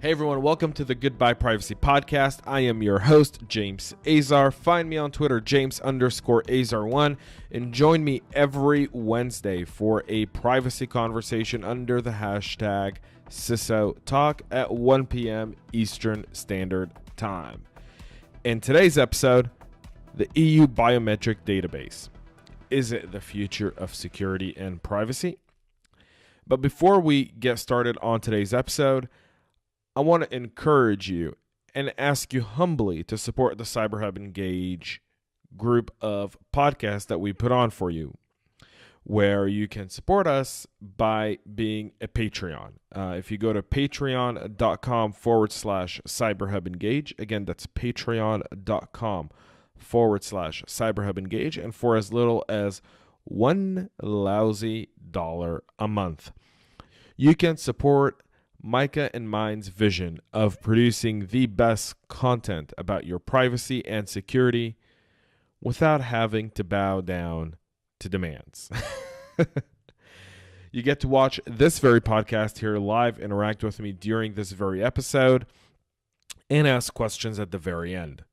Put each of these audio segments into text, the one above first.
Hey everyone, welcome to the Goodbye Privacy Podcast. I am your host, James Azar. Find me on Twitter, James_Azar1, and join me every Wednesday for a privacy conversation under the hashtag CISO Talk at 1 p.m. Eastern Standard Time. In today's episode, the EU Biometric Database. Is it the future of security and privacy? But before we get started on today's episode, I want to encourage you and ask you humbly to support the CyberHub Engage group of podcasts that we put on for you, where you can support us by being a Patreon. If you go to patreon.com/CyberHub Engage, again, that's patreon.com/CyberHub Engage, and for as little as $1 lousy a month, you can support Micah and mine's vision of producing the best content about your privacy and security without having to bow down to demands. You get to watch this very podcast here live, interact with me during this very episode, and ask questions at the very end.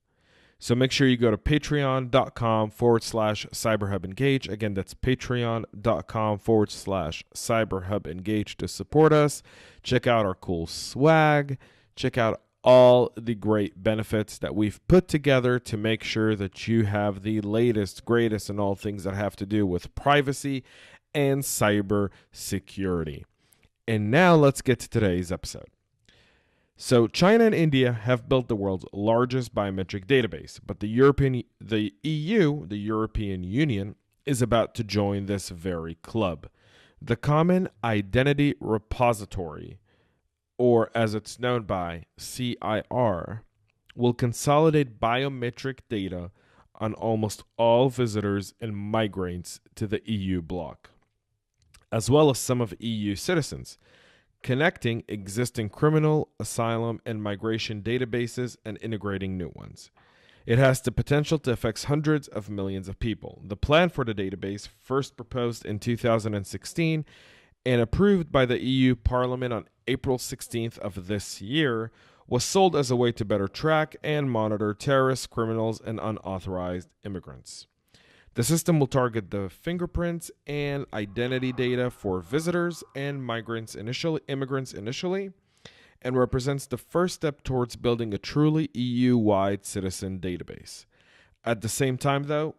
So make sure you go to patreon.com/CyberHub Engage. Again, that's patreon.com/CyberHub Engage to support us. Check out our cool swag. Check out all the great benefits that we've put together to make sure that you have the latest, greatest in all things that have to do with privacy and cyber security. And now let's get to today's episode. So China and India have built the world's largest biometric database, but the European Union, is about to join this very club. The Common Identity Repository, or as it's known by CIR, will consolidate biometric data on almost all visitors and migrants to the EU bloc, as well as some of EU citizens, connecting existing criminal, asylum, and migration databases and integrating new ones. It has the potential to affect hundreds of millions of people. The plan for the database, first proposed in 2016 and approved by the EU Parliament on April 16th of this year, was sold as a way to better track and monitor terrorists, criminals, and unauthorized immigrants. The system will target the fingerprints and identity data for visitors and immigrants initially, and represents the first step towards building a truly EU-wide citizen database. At the same time, though,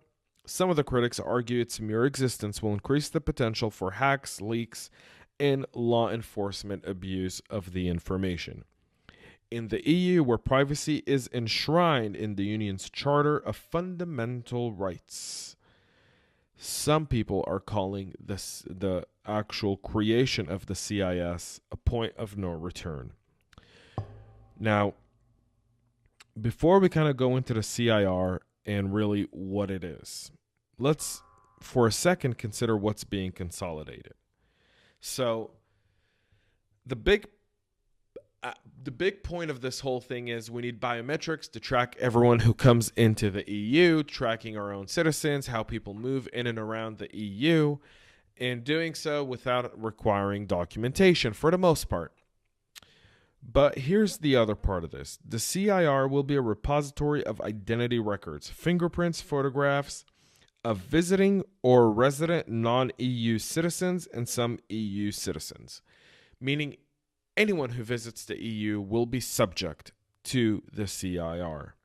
some of the critics argue its mere existence will increase the potential for hacks, leaks, and law enforcement abuse of the information. In the EU, where privacy is enshrined in the Union's Charter of Fundamental Rights, some people are calling this the actual creation of the CIS a point of no return. Now, before we kind of go into the CIR and really what it is, let's for a second consider what's being consolidated. So the big point of this whole thing is we need biometrics to track everyone who comes into the EU, tracking our own citizens, how people move in and around the EU, and doing so without requiring documentation for the most part. But here's the other part of this. The CIR will be a repository of identity records, fingerprints, photographs of visiting or resident non-EU citizens and some EU citizens, meaning anyone who visits the EU will be subject to the CIR.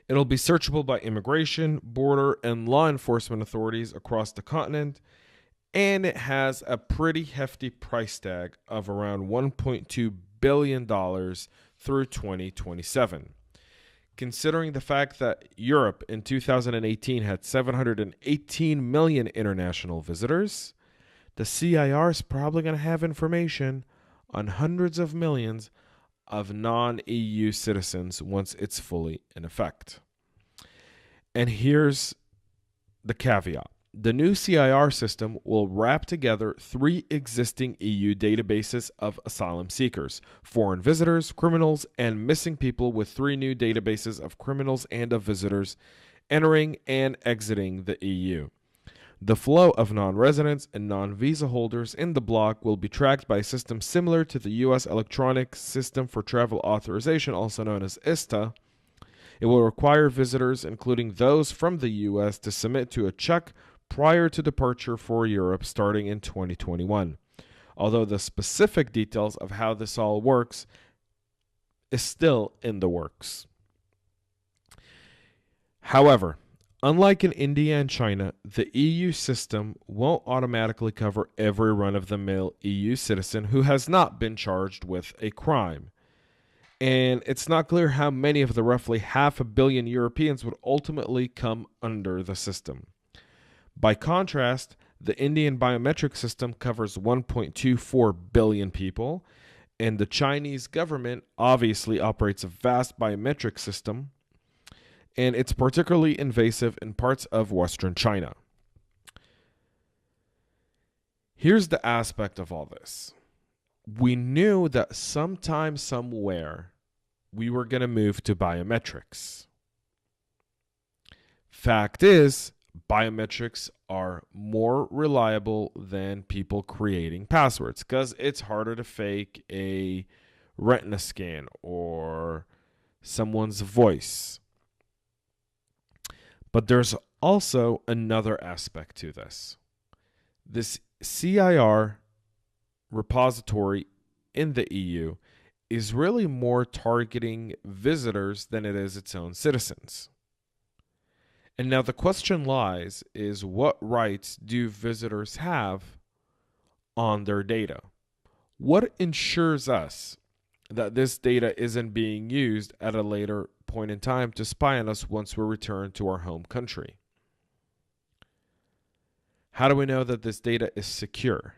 It'll be searchable by immigration, border, and law enforcement authorities across the continent, and it has a pretty hefty price tag of around $1.2 billion through 2027. Considering the fact that Europe in 2018 had 718 million international visitors, the CIR is probably going to have information on hundreds of millions of non-EU citizens once it's fully in effect. And here's the caveat. The new CIR system will wrap together 3 existing EU databases of asylum seekers, foreign visitors, criminals, and missing people, with 3 new databases of criminals and of visitors entering and exiting the EU. The flow of non-residents and non-visa holders in the bloc will be tracked by a system similar to the U.S. Electronic System for Travel Authorization, also known as ISTA. It will require visitors, including those from the U.S., to submit to a check prior to departure for Europe starting in 2021. Although the specific details of how this all works is still in the works. However, unlike in India and China, the EU system won't automatically cover every run-of-the-mill EU citizen who has not been charged with a crime. And it's not clear how many of the roughly 500 million Europeans would ultimately come under the system. By contrast, the Indian biometric system covers 1.24 billion people, and the Chinese government obviously operates a vast biometric system, and it's particularly invasive in parts of Western China. Here's the aspect of all this. We knew that sometime, somewhere, we were going to move to biometrics. Fact is, biometrics are more reliable than people creating passwords because it's harder to fake a retina scan or someone's voice. But there's also another aspect to this. This CIR repository in the EU is really more targeting visitors than it is its own citizens. And now the question lies is what rights do visitors have on their data? What ensures us that this data isn't being used at a later point in time to spy on us once we return to our home country? How do we know that this data is secure?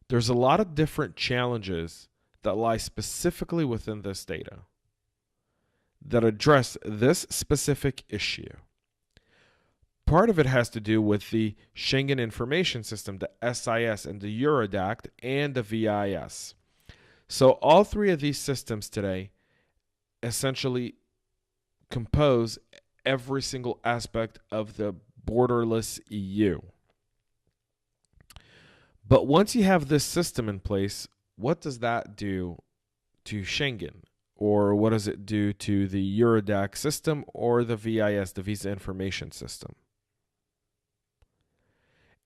There's a lot of different challenges that lie specifically within this data that address this specific issue. Part of it has to do with the Schengen Information System, the SIS, and the Eurodac, and the VIS. So all three of these systems today essentially compose every single aspect of the borderless EU. But once you have this system in place, what does that do to Schengen? Or what does it do to the Eurodac system or the VIS, the Visa Information System?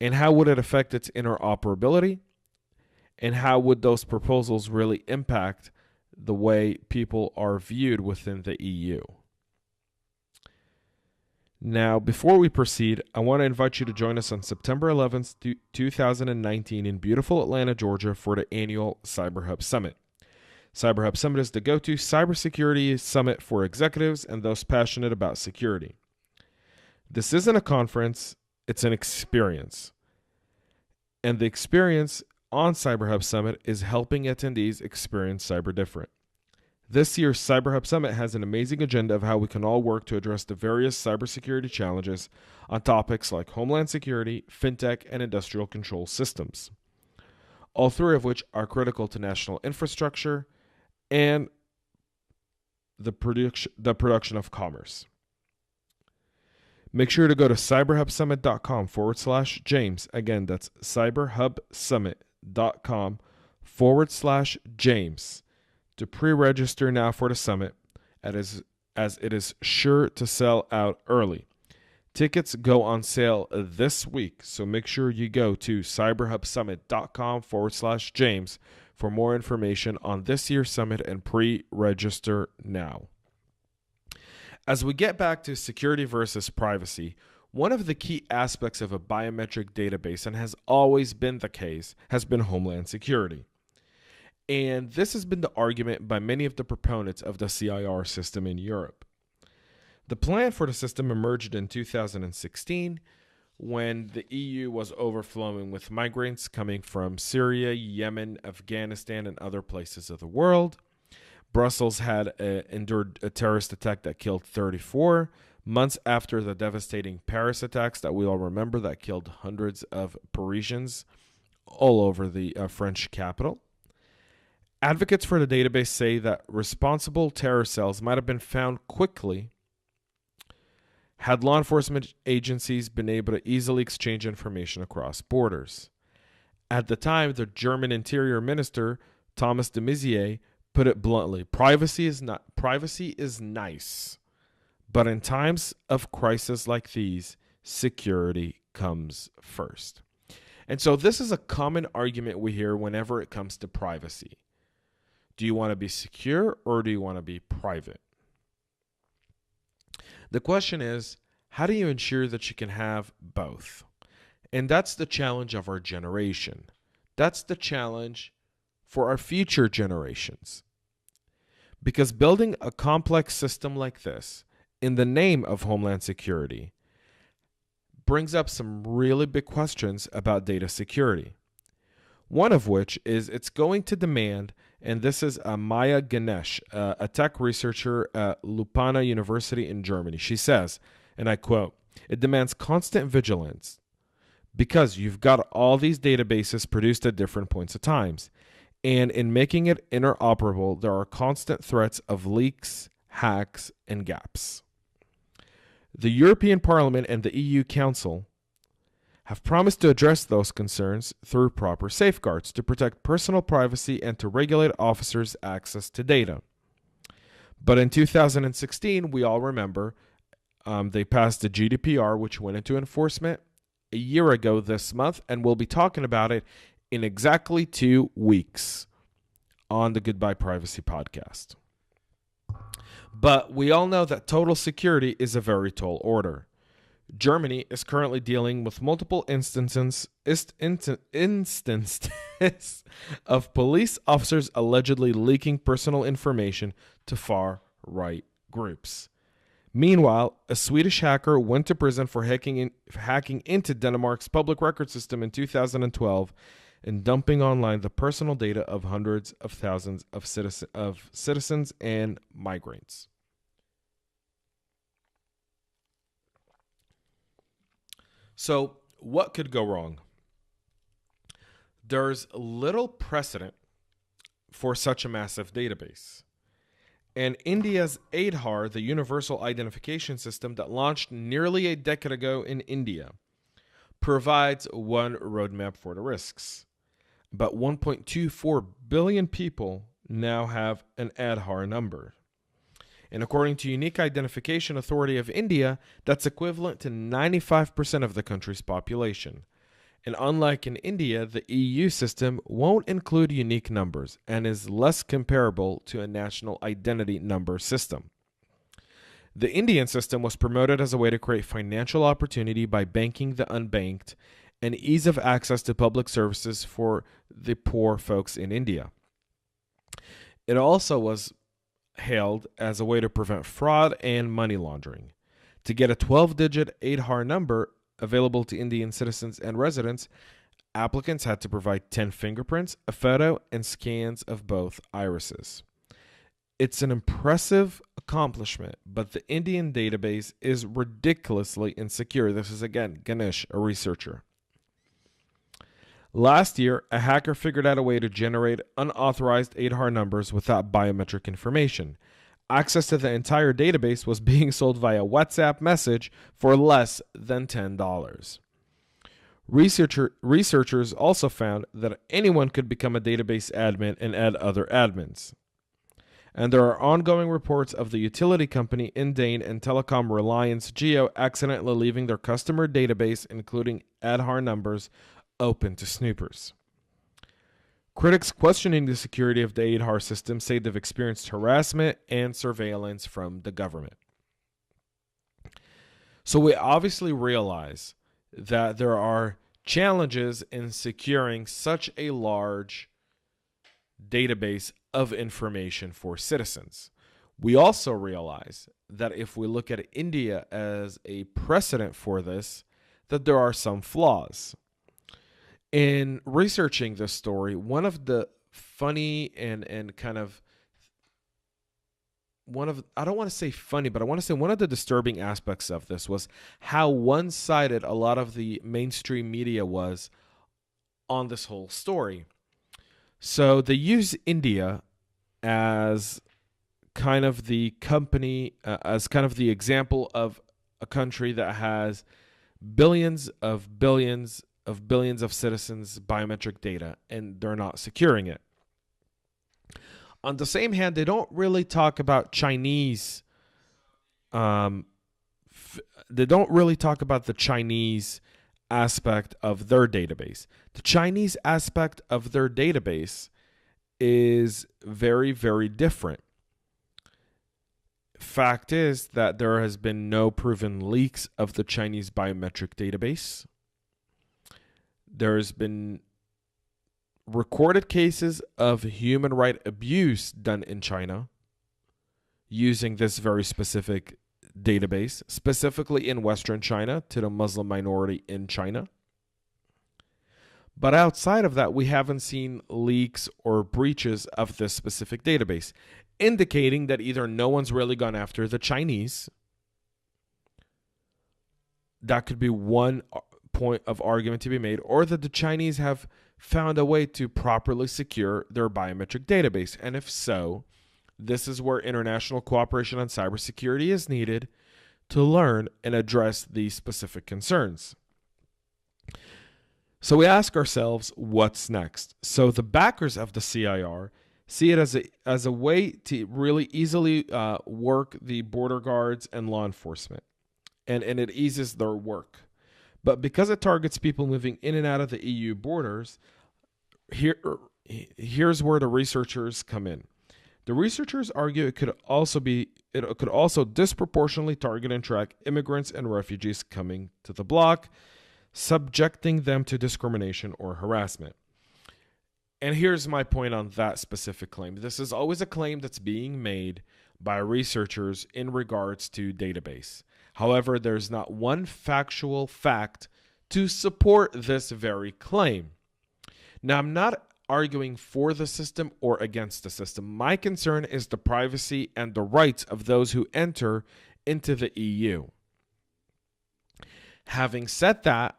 And how would it affect its interoperability? And how would those proposals really impact the way people are viewed within the EU? Now, before we proceed, I want to invite you to join us on September 11th, 2019 in beautiful Atlanta, Georgia for the annual CyberHub Summit. CyberHub Summit is the go-to cybersecurity summit for executives and those passionate about security. This isn't a conference, it's an experience. And the experience on CyberHub Summit is helping attendees experience cyber different. This year's CyberHub Summit has an amazing agenda of how we can all work to address the various cybersecurity challenges on topics like homeland security, fintech, and industrial control systems, all three of which are critical to national infrastructure and the production of commerce. Make sure to go to cyberhubsummit.com/James. Again, that's cyberhubsummit.com/James to pre-register now for the summit, as it is sure to sell out early. Tickets go on sale this week, so make sure you go to cyberhubsummit.com/James for more information on this year's summit and pre-register now. As we get back to security versus privacy, one of the key aspects of a biometric database, and has always been the case, has been homeland security. And this has been the argument by many of the proponents of the CIR system in Europe. The plan for the system emerged in 2016 when the EU was overflowing with migrants coming from Syria, Yemen, Afghanistan, and other places of the world. Brussels had endured a terrorist attack that killed 34 months after the devastating Paris attacks that we all remember that killed hundreds of Parisians all over the French capital. Advocates for the database say that responsible terror cells might have been found quickly had law enforcement agencies been able to easily exchange information across borders. At the time, the German Interior Minister, Thomas de Maizière, put it bluntly, privacy is nice, but in times of crisis like these, security comes first. And so this is a common argument we hear whenever it comes to privacy. Do you want to be secure or do you want to be private? The question is, how do you ensure that you can have both? And that's the challenge of our generation. That's the challenge for our future generations. Because building a complex system like this in the name of Homeland Security brings up some really big questions about data security. One of which is it's going to demand, and this is Maya Ganesh, a tech researcher at Lupana University in Germany. She says, and I quote, "It demands constant vigilance because you've got all these databases produced at different points of times. And in making it interoperable, there are constant threats of leaks, hacks, and gaps." The European Parliament and the EU Council have promised to address those concerns through proper safeguards to protect personal privacy and to regulate officers' access to data. But in 2016, we all remember, they passed the GDPR, which went into enforcement a year ago this month, and we'll be talking about it in exactly 2 weeks on the Goodbye Privacy podcast. But we all know that total security is a very tall order. Germany is currently dealing with multiple instances of police officers allegedly leaking personal information to far-right groups. Meanwhile, a Swedish hacker went to prison for hacking into Denmark's public record system in 2012 and dumping online the personal data of hundreds of thousands of citizens and migrants. So, what could go wrong? There's little precedent for such a massive database. And India's Aadhaar, the Universal Identification System that launched nearly a decade ago in India, provides one roadmap for the risks. About 1.24 billion people now have an Aadhaar number. And according to Unique Identification Authority of India, that's equivalent to 95% of the country's population. And unlike in India, the EU system won't include unique numbers and is less comparable to a national identity number system. The Indian system was promoted as a way to create financial opportunity by banking the unbanked and ease of access to public services for the poor folks in India. It also was hailed as a way to prevent fraud and money laundering. To get a 12-digit Aadhaar number available to Indian citizens and residents, applicants had to provide 10 fingerprints, a photo, and scans of both irises. It's an impressive accomplishment, but the Indian database is ridiculously insecure. This is, again, Ganesh, a researcher. Last year, a hacker figured out a way to generate unauthorized Aadhaar numbers without biometric information. Access to the entire database was being sold via WhatsApp message for less than $10. Researchers also found that anyone could become a database admin and add other admins. And there are ongoing reports of the utility company Indane and telecom Reliance Jio accidentally leaving their customer database, including Aadhaar numbers, open to snoopers. Critics questioning the security of the Aadhaar system say they've experienced harassment and surveillance from the government. So we obviously realize that there are challenges in securing such a large database of information for citizens. We also realize that if we look at India as a precedent for this, that there are some flaws. In researching this story, one of the funny and kind of I don't want to say funny, but I want to say one of the disturbing aspects of this was how one-sided a lot of the mainstream media was on this whole story. So they use India as kind of the company, as kind of the example of a country that has billions of citizens' biometric data, and they're not securing it. On the same hand, they don't really talk about Chinese. They don't really talk about the Chinese aspect of their database. The Chinese aspect of their database is very, very different. Fact is that there has been no proven leaks of the Chinese biometric database. There's been recorded cases of human right abuse done in China using this very specific database, specifically in Western China to the Muslim minority in China. But outside of that, we haven't seen leaks or breaches of this specific database, indicating that either no one's really gone after the Chinese. That could be one point of argument to be made, or that the Chinese have found a way to properly secure their biometric database. And if so, this is where international cooperation on cybersecurity is needed to learn and address these specific concerns. So we ask ourselves, what's next? So the backers of the CIR see it as a way to really easily work the border guards and law enforcement, and it eases their work. But because it targets people moving in and out of the EU borders, here's where the researchers come in. The researchers argue it could also disproportionately target and track immigrants and refugees coming to the bloc, subjecting them to discrimination or harassment. And here's my point on that specific claim. This is always a claim that's being made by researchers in regards to database. However, there's not one factual fact to support this very claim. Now, I'm not arguing for the system or against the system. My concern is the privacy and the rights of those who enter into the EU. Having said that,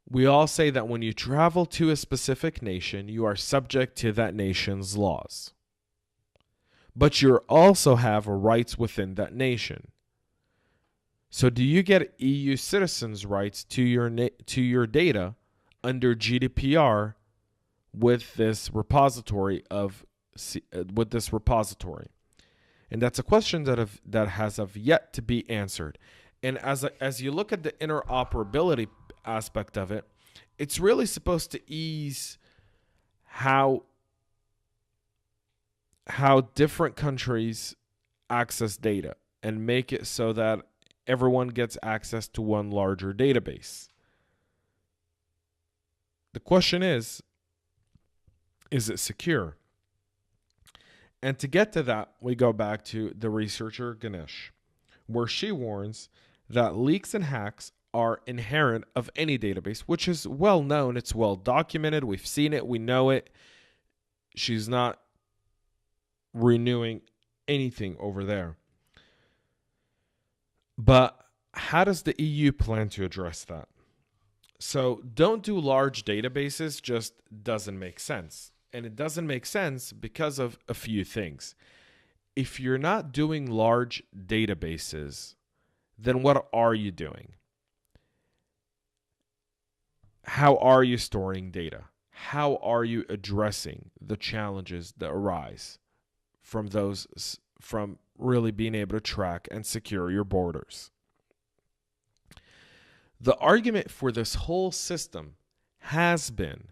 we all say that when you travel to a specific nation, you are subject to that nation's laws. But you also have rights within that nation. So do you get EU citizens' rights to your data under GDPR with this repository? And that's a question that has yet to be answered. And as you look at the interoperability aspect of it, it's really supposed to ease how different countries access data and make it so that everyone gets access to one larger database. The question is it secure? And to get to that, we go back to the researcher Ganesh, where she warns that leaks and hacks are inherent of any database, which is well known, it's well documented, we've seen it, we know it. She's not renewing anything over there. But how does the EU plan to address that? So don't do large databases just doesn't make sense. And it doesn't make sense because of a few things. If you're not doing large databases, then what are you doing? How are you storing data? How are you addressing the challenges that arise from really being able to track and secure your borders? The argument for this whole system has been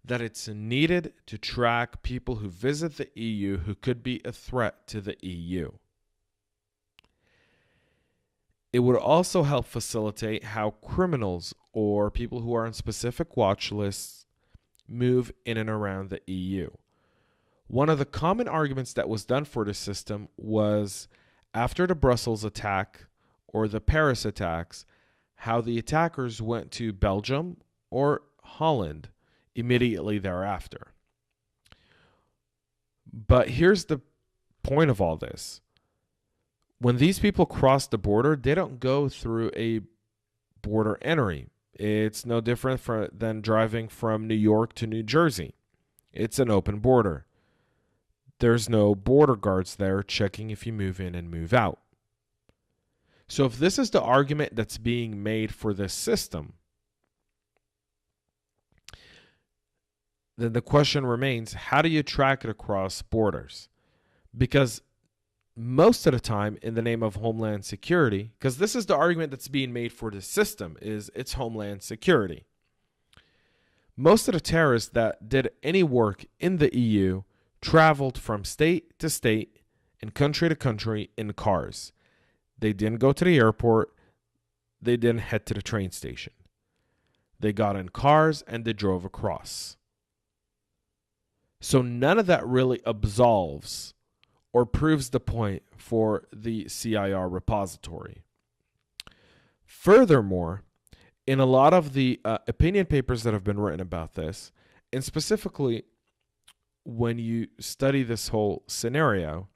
that it's needed to track people who visit the EU who could be a threat to the EU. It would also help facilitate how criminals or people who are on specific watch lists move in and around the EU. One of the common arguments that was done for this system was after the Brussels attack or the Paris attacks, how the attackers went to Belgium or Holland immediately thereafter. But here's the point of all this. When these people cross the border, they don't go through a border entry. It's no different than driving from New York to New Jersey. It's an open border. There's no border guards there checking if you move in and move out. So if this is the argument that's being made for this system, then the question remains, how do you track it across borders? Because most of the time, in the name of Homeland Security, because this is the argument that's being made for the system, is it's Homeland Security. Most of the terrorists that did any work in the EU traveled from state to state and country to country in cars. They didn't go to the airport. They didn't head to the train station. They got in cars and they drove across. So none of that really absolves or proves the point for the CIR repository. Furthermore, in a lot of the opinion papers that have been written about this, and specifically when you study this whole scenario,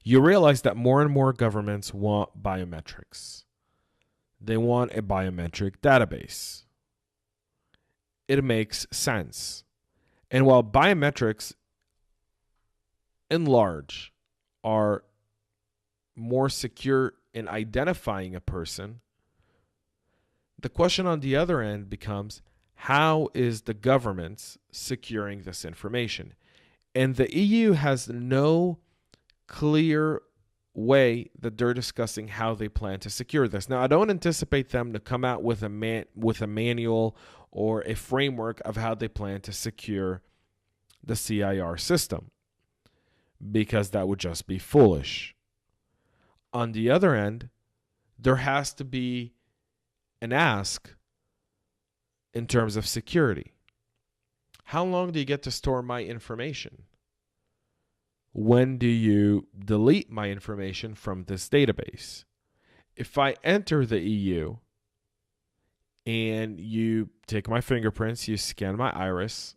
you realize that more and more governments want biometrics. They want a biometric database. It makes sense. And while biometrics in large are more secure in identifying a person, the question on the other end becomes, how is the government securing this information? And the EU has no clear way that they're discussing how they plan to secure this. Now, I don't anticipate them to come out with a manual or a framework of how they plan to secure the CIR system, because that would just be foolish. On the other end, there has to be an ask in terms of security. How long do you get to store my information? When do you delete my information from this database? If I enter the EU and you take my fingerprints, you scan my iris,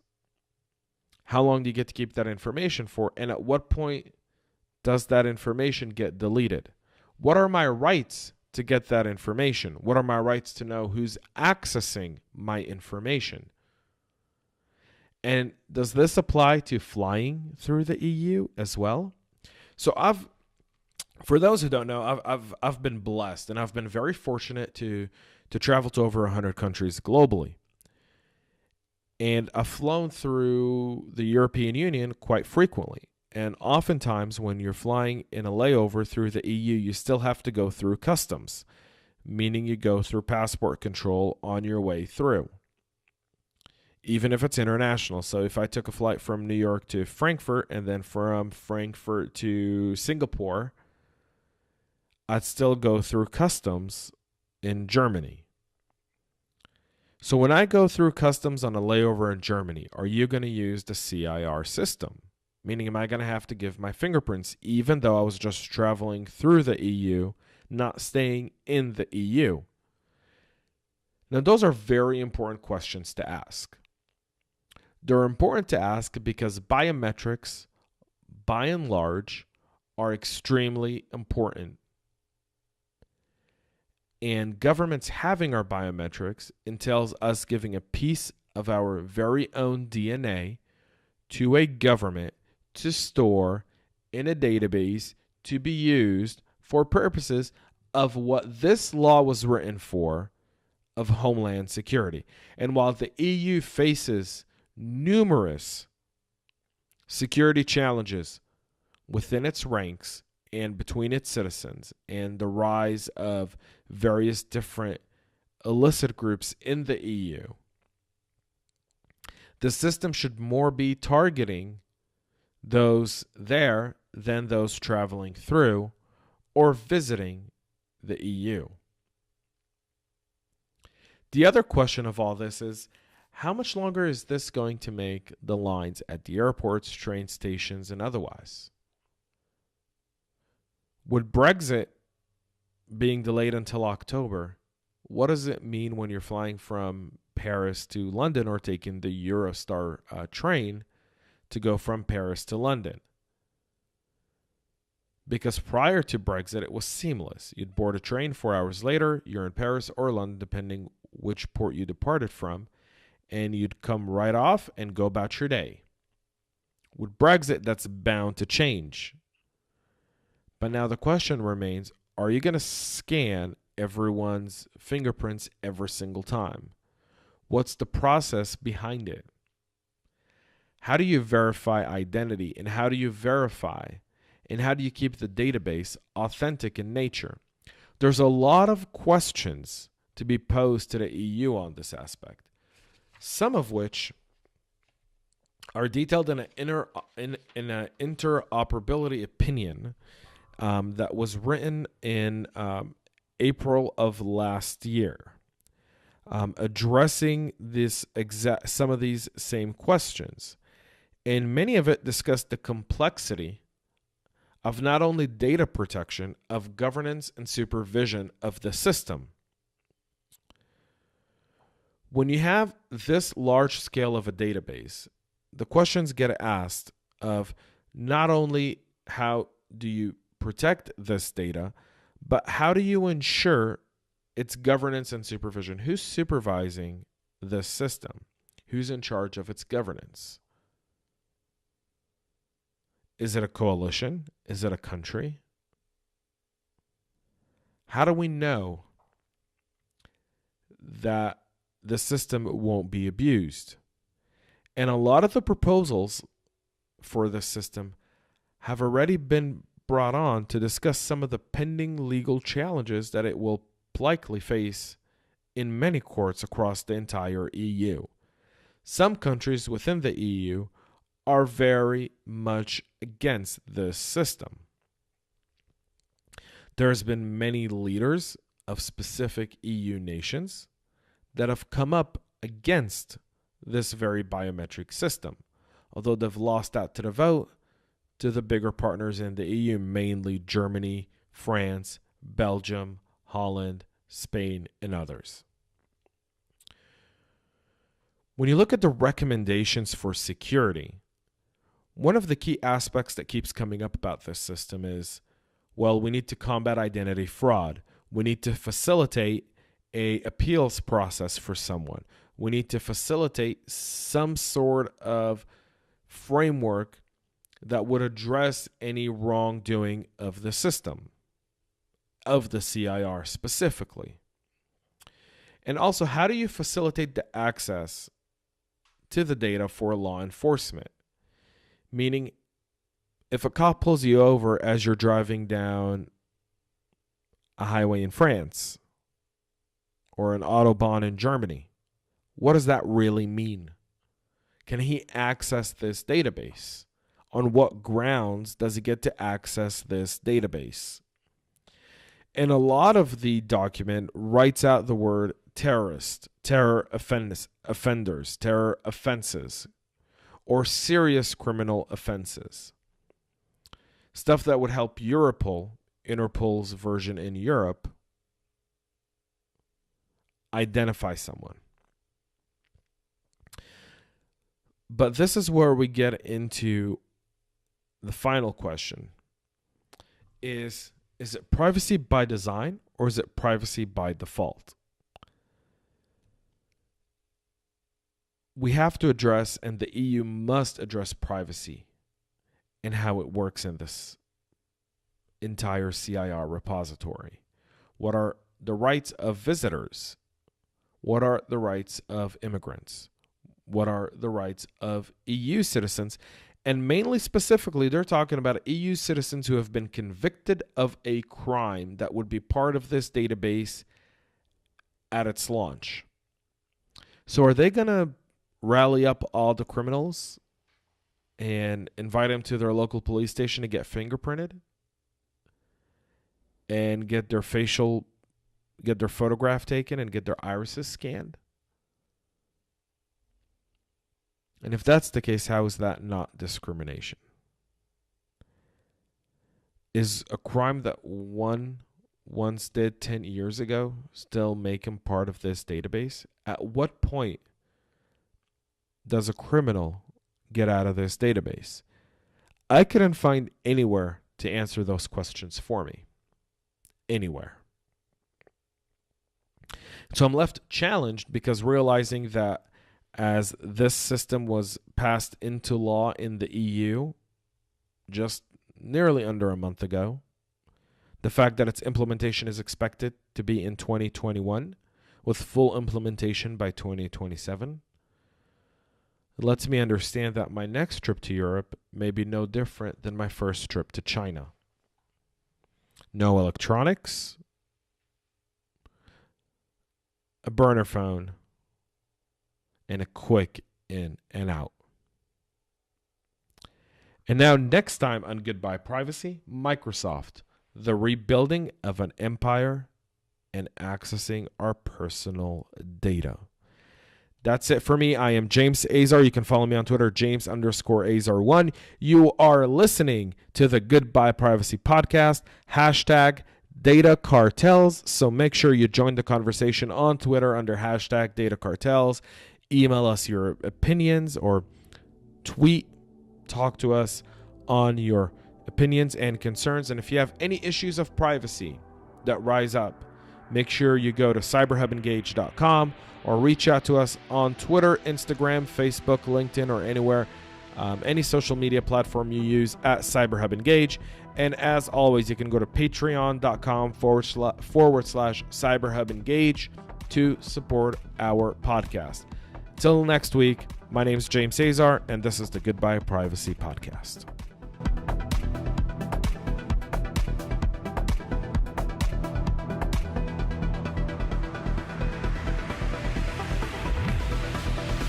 how long do you get to keep that information for? And at what point does that information get deleted? What are my rights to get that information? What are my rights to know who's accessing my information? And does this apply to flying through the EU as well? So for those who don't know, I've been blessed and I've been very fortunate to travel to over 100 countries globally. And I've flown through the European Union quite frequently. And oftentimes when you're flying in a layover through the EU, you still have to go through customs, meaning you go through passport control on your way through, even if it's international. So if I took a flight from New York to Frankfurt and then from Frankfurt to Singapore, I'd still go through customs in Germany. So when I go through customs on a layover in Germany, are you going to use the CIR system? Meaning, am I going to have to give my fingerprints even though I was just traveling through the EU, not staying in the EU? Now, those are very important questions to ask. They're important to ask because biometrics, by and large, are extremely important. And governments having our biometrics entails us giving a piece of our very own DNA to a government to store in a database to be used for purposes of what this law was written for, of Homeland Security. And while the EU faces numerous security challenges within its ranks and between its citizens, and the rise of various different illicit groups in the EU, the system should more be targeting those there than those traveling through or visiting the EU. The other question of all this is, how much longer is this going to make the lines at the airports, train stations, and otherwise? With Brexit being delayed until October, what does it mean when you're flying from Paris to London or taking the Eurostar train to go from Paris to London? Because prior to Brexit, it was seamless. You'd board a train, 4 hours later, you're in Paris or London, depending which port you departed from, and you'd come right off and go about your day. With Brexit, that's bound to change. But now the question remains, Are you going to scan everyone's fingerprints every single time? What's the process behind it? How do you verify identity, and how do you verify and how do you keep the database authentic in nature? There's a lot of questions to be posed to the EU on this aspect, some of which are detailed in an interoperability opinion that was written in April of last year, addressing some of these same questions. And many of it discussed the complexity of not only data protection, of governance and supervision of the system. When you have this large scale of a database, the questions get asked of not only how do you protect this data, but how do you ensure its governance and supervision? Who's supervising this system? Who's in charge of its governance? Is it a coalition? Is it a country? How do we know that the system won't be abused? And a lot of the proposals for this system have already been brought on to discuss some of the pending legal challenges that it will likely face in many courts across the entire EU. Some countries within the EU are very much against this system. There's been many leaders of specific EU nations that have come up against this very biometric system, although they've lost out to the vote to the bigger partners in the EU, mainly Germany, France, Belgium, Holland, Spain, and others. When you look at the recommendations for security, one of the key aspects that keeps coming up about this system is, well, we need to combat identity fraud. We need to facilitate an appeals process for someone. We need to facilitate some sort of framework that would address any wrongdoing of the system, of the CIR specifically. And also, how do you facilitate the access to the data for law enforcement? Meaning, if a cop pulls you over as you're driving down a highway in France or an Autobahn in Germany, what does that really mean? Can he access this database? On what grounds does he get to access this database? And a lot of the document writes out the word terrorist, terror offenders, terror offenses, or serious criminal offenses. Stuff that would help Europol, Interpol's version in Europe, identify someone. But this is where we get into the final question. Is it privacy by design, or is it privacy by default? We have to address, and the EU must address, privacy and how it works in this entire CIR repository. What are the rights of visitors? What are the rights of immigrants? What are the rights of EU citizens? And mainly specifically, they're talking about EU citizens who have been convicted of a crime that would be part of this database at its launch. So are they going to rally up all the criminals and invite them to their local police station to get fingerprinted and get their photograph taken and get their irises scanned? And if that's the case, how is that not discrimination? Is a crime that one once did 10 years ago still make him part of this database? At what point does a criminal get out of this database? I couldn't find anywhere to answer those questions for me. Anywhere. So I'm left challenged, because realizing that as this system was passed into law in the EU just nearly under a month ago, The fact that its implementation is expected to be in 2021 with full implementation by 2027 lets me understand that my next trip to Europe may be no different than my first trip to China. No electronics, a burner phone, and a quick in and out. And now next time on Goodbye Privacy, Microsoft, the rebuilding of an empire and accessing our personal data. That's it for me. I am James Azar. You can follow me on Twitter, James_Azar1. You are listening to the Goodbye Privacy podcast, #Data Cartels. So make sure you join the conversation on Twitter under #Data Cartels. Email us your opinions or talk to us on your opinions and concerns. And if you have any issues of privacy that rise up, make sure you go to cyberhubengage.com or reach out to us on Twitter, Instagram, Facebook, LinkedIn, or anywhere, any social media platform you use at CyberHub Engage. And as always, you can go to patreon.com/CyberHub Engage to support our podcast. Till next week, my name is James Azar, and this is the Goodbye Privacy Podcast.